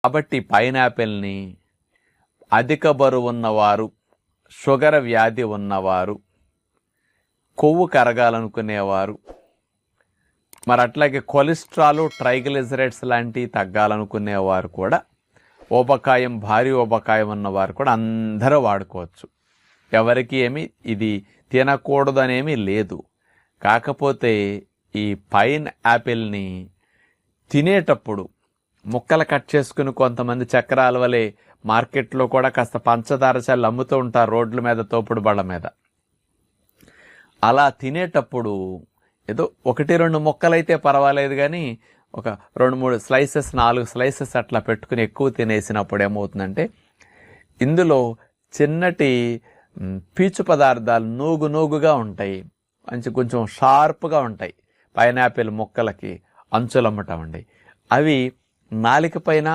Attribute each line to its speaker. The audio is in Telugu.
Speaker 1: కాబట్టి పైనాపిల్ని అధిక బరువు ఉన్నవారు, షుగర్ వ్యాధి ఉన్నవారు, కొవ్వు కరగాలనుకునేవారు, మరి అట్లాగే కొలెస్ట్రాల్, ట్రైగ్లిజరైడ్స్ లాంటివి తగ్గాలనుకునేవారు కూడా, ఊబకాయం, భారీ ఊబకాయం ఉన్నవారు కూడా అందరూ వాడుకోవచ్చు. ఎవరికి ఏమి ఇది తినకూడదనేమీ లేదు. కాకపోతే ఈ పైన్ యాపిల్ని తినేటప్పుడు ముక్కలు కట్ చేసుకుని కొంతమంది చక్రాల వలె మార్కెట్లో కూడా కాస్త పంచదార చల్లి అమ్ముతూ ఉంటారు రోడ్ల మీద, తోపుడు బళ్ళ మీద. అలా తినేటప్పుడు ఏదో 1-2 ముక్కలైతే పర్వాలేదు, కానీ ఒక 2-3 స్లైసెస్, 4 స్లైసెస్ అట్లా పెట్టుకుని ఎక్కువ తినేసినప్పుడు ఏమవుతుందంటే ఇందులో చిన్నటి పీచు పదార్థాలు నూగుగా ఉంటాయి, కొంచెం షార్ప్గా ఉంటాయి. పైనాపిల్ ముక్కలకి అంచులమ్మటం అండి. అవి నాలిక పైన